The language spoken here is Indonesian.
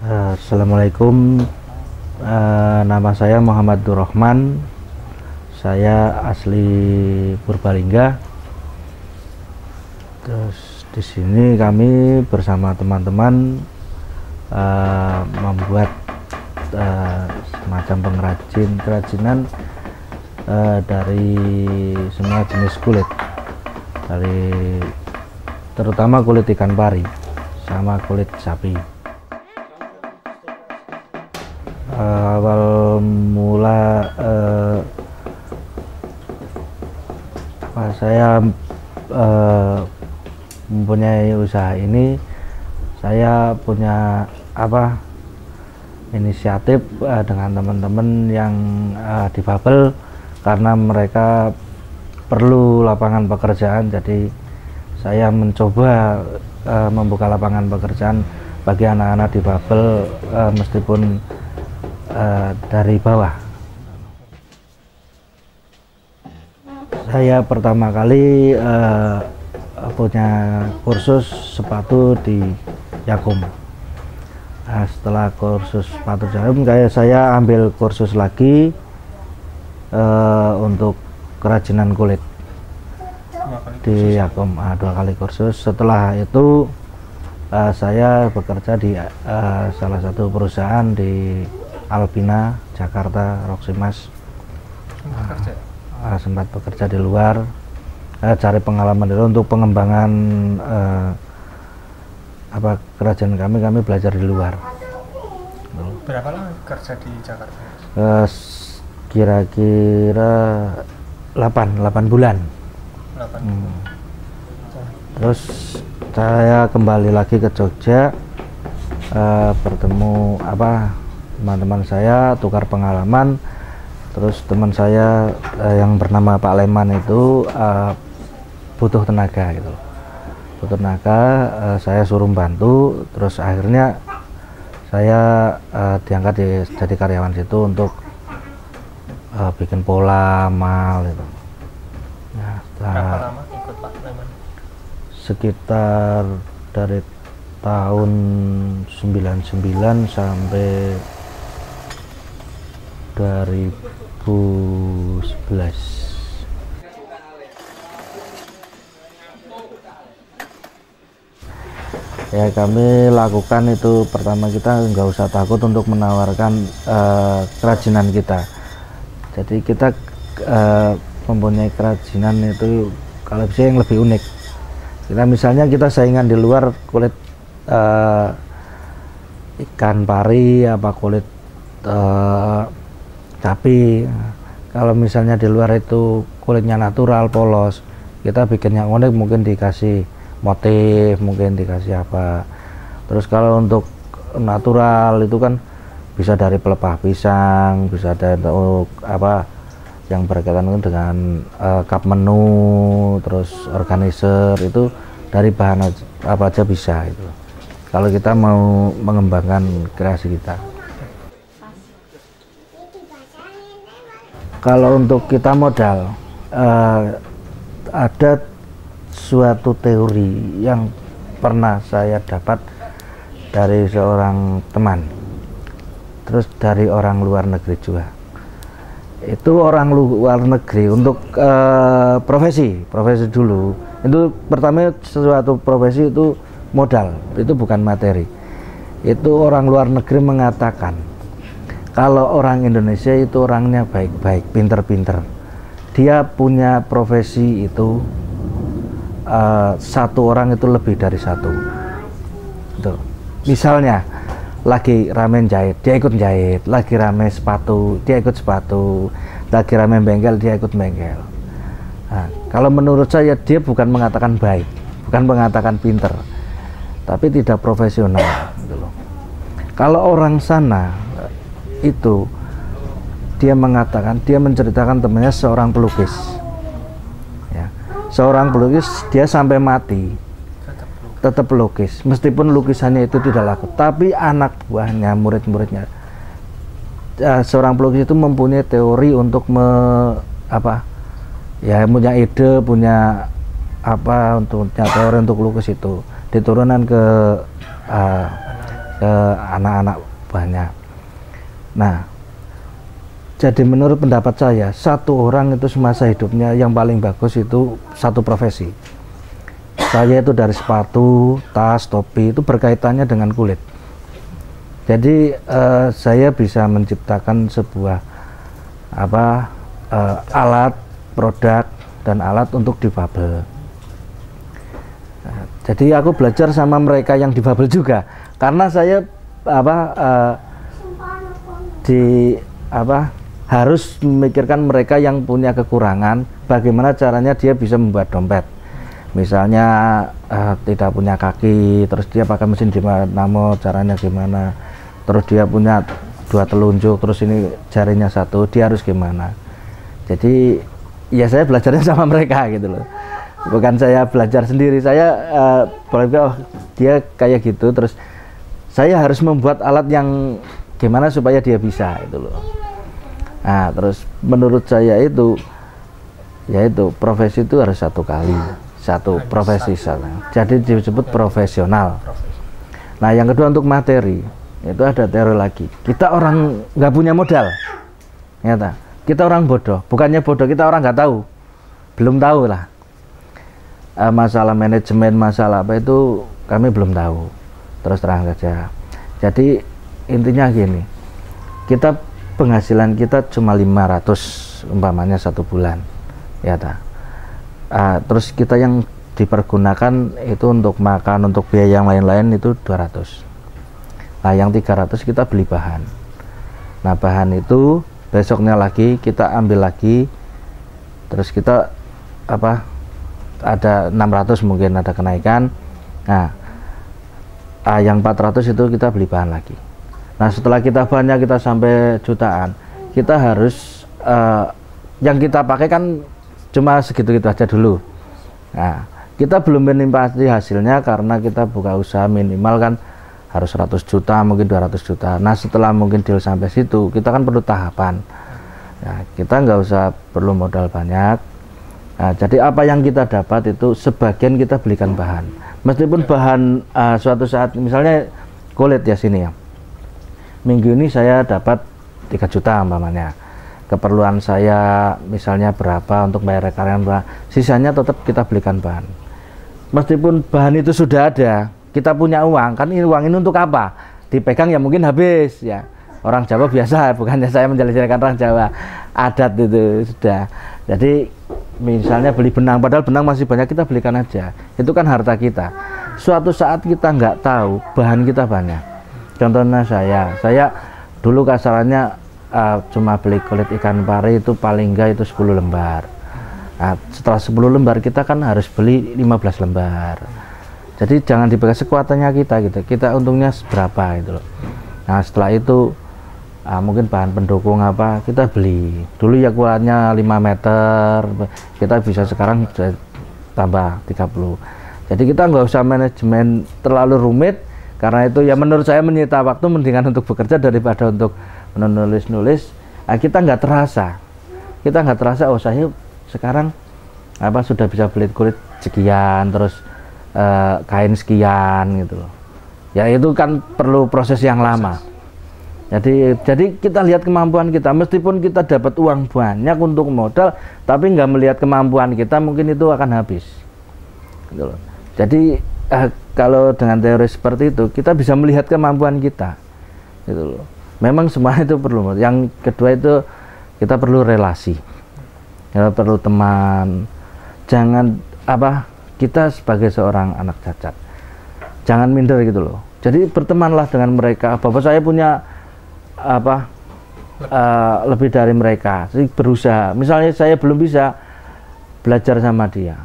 Assalamualaikum. Nama saya Muhammad Durrahman. Saya asli Purbalingga. Terus di sini kami bersama teman-teman membuat semacam kerajinan dari semua jenis kulit, dari terutama kulit ikan pari sama kulit sapi. Awal mula saya mempunyai usaha ini, saya punya inisiatif dengan teman-teman yang difabel, karena mereka perlu lapangan pekerjaan. Jadi saya mencoba membuka lapangan pekerjaan bagi anak-anak difabel, meskipun dari bawah. Saya pertama kali punya kursus sepatu di Yakum. Setelah kursus sepatu Yakum, saya ambil kursus lagi untuk kerajinan kulit di Yakum. 2 kali kursus. Setelah itu saya bekerja di salah satu perusahaan di Albina, Jakarta, Roximas. Sempat bekerja di luar, cari pengalaman dulu untuk pengembangan kerajinan kami belajar di luar. Berapa lama kerja di Jakarta? Kira-kira 8 bulan. 8 bulan. Terus saya kembali lagi ke Jogja, bertemu teman-teman saya, tukar pengalaman. Terus teman saya yang bernama Pak Leman itu butuh tenaga gitu. Butuh tenaga, saya suruh bantu. Terus akhirnya saya diangkat jadi karyawan situ untuk bikin pola, mal itu. Nah, berapa lama ikut Pak Leman? Sekitar dari tahun 99 sampai 2011. Ya, kami lakukan itu, pertama kita nggak usah takut untuk menawarkan kerajinan kita. Jadi kita mempunyai kerajinan itu kalau bisa yang lebih unik. Kita misalnya saingan di luar kulit ikan pari, kulit sapi. Kalau misalnya di luar itu kulitnya natural, polos, kita bikin yang unik, mungkin dikasih motif, mungkin dikasih apa. Terus kalau untuk natural itu kan bisa dari pelepah pisang, bisa dari yang berkaitan dengan cup menu, terus organizer, itu dari bahan apa aja bisa itu, kalau kita mau mengembangkan kreasi kita. Kalau untuk kita modal, ada suatu teori yang pernah saya dapat dari seorang teman, terus dari orang luar negeri juga. Itu orang luar negeri untuk profesi dulu. Itu pertama, suatu profesi itu modal, itu bukan materi. Itu orang luar negeri mengatakan kalau orang Indonesia itu orangnya baik-baik, pinter-pinter. Dia punya profesi itu satu orang itu lebih dari satu. Tuh. Misalnya lagi rame jahit, dia ikut jahit. Lagi rame sepatu, dia ikut sepatu. Lagi rame bengkel, dia ikut bengkel. Nah, kalau menurut saya dia bukan mengatakan baik, bukan mengatakan pinter, tapi tidak profesional gitu loh. Kalau orang sana itu dia menceritakan temannya seorang pelukis, ya, seorang pelukis, dia sampai mati tetap pelukis, meskipun lukisannya itu tidak laku, tapi anak buahnya, murid-muridnya, seorang pelukis itu mempunyai teori untuk punya ide, punya teori untuk lukis itu diturunkan ke ke anak-anak banyak. Nah, jadi menurut pendapat saya, satu orang itu semasa hidupnya yang paling bagus itu satu profesi. Saya itu dari sepatu, tas, topi itu berkaitannya dengan kulit. Jadi saya bisa menciptakan sebuah alat, produk dan alat untuk difabel. Jadi aku belajar sama mereka yang difabel juga, karena saya harus memikirkan mereka yang punya kekurangan, bagaimana caranya dia bisa membuat dompet. Misalnya tidak punya kaki, terus dia pakai mesin dinamo, caranya gimana? Terus dia punya 2 telunjuk, terus ini jarinya 1, dia harus gimana? Jadi ya saya belajarnya sama mereka gitu loh. Bukan saya belajar sendiri, saya dia kayak gitu, terus saya harus membuat alat yang gimana supaya dia bisa itu loh. Nah, terus menurut saya itu yaitu profesi itu harus satu profesi sana. Jadi disebut profesional. Nah, yang kedua untuk materi itu ada teori lagi. Kita orang nggak punya modal, nyata. Kita orang bodoh, bukannya bodoh, kita orang nggak tahu, belum tahu lah. Masalah manajemen, masalah apa itu kami belum tahu, terus terang saja. Jadi intinya gini, kita penghasilan kita cuma 500 umpamanya 1 bulan ya ta. Terus kita yang dipergunakan itu untuk makan, untuk biaya yang lain-lain itu 200. Nah yang 300 kita beli bahan. Nah bahan itu besoknya lagi kita ambil lagi, terus kita ada 600 mungkin ada kenaikan. Nah yang 400 itu kita beli bahan lagi. Nah setelah kita banyak, kita sampai jutaan, kita harus yang kita pakai kan cuma segitu-gitu aja dulu. Nah kita belum menikmati hasilnya karena kita buka usaha minimal kan harus 100 juta, mungkin 200 juta. Nah setelah mungkin deal sampai situ, kita kan perlu tahapan. Nah, kita nggak usah perlu modal banyak. Nah, jadi apa yang kita dapat itu sebagian kita belikan bahan. Meskipun bahan suatu saat, misalnya kulit ya sini ya. Minggu ini saya dapat 3 juta umpamanya. Keperluan saya misalnya berapa untuk bayar karyawan berapa, sisanya tetap kita belikan bahan. Meskipun bahan itu sudah ada, kita punya uang, kan ini uang ini untuk apa? Dipegang ya mungkin habis ya. Orang Jawa biasa, bukannya saya menjelaskan orang Jawa, adat itu sudah. Jadi misalnya beli benang, padahal benang masih banyak, kita belikan aja. Itu kan harta kita. Suatu saat kita nggak tahu, bahan kita banyak. Contohnya saya dulu kasarannya cuma beli kulit ikan pari itu paling enggak itu 10 lembar. Nah, setelah 10 lembar kita kan harus beli 15 lembar. Jadi jangan dipegang sekuatannya kita gitu. Kita untungnya berapa gitu loh. Nah setelah itu mungkin bahan pendukung apa kita beli dulu ya, kuatnya 5 meter kita bisa sekarang tambah 30. Jadi kita nggak usah manajemen terlalu rumit, karena itu ya menurut saya menyita waktu, mendingan untuk bekerja daripada untuk menulis-nulis. Kita nggak terasa oh saya sekarang sudah bisa beli kulit sekian, terus kain sekian gitu loh ya. Itu kan perlu proses yang lama. Jadi kita lihat kemampuan kita, meskipun kita dapat uang banyak untuk modal, tapi nggak melihat kemampuan kita, mungkin itu akan habis gitu loh. Jadi kalau dengan teori seperti itu kita bisa melihat kemampuan kita gitu loh. Memang semua itu perlu. Yang kedua itu kita perlu relasi, kita perlu teman. Jangan kita sebagai seorang anak cacat jangan minder gitu loh. Jadi bertemanlah dengan mereka. Bapak saya punya lebih dari mereka, jadi berusaha. Misalnya saya belum bisa belajar sama dia,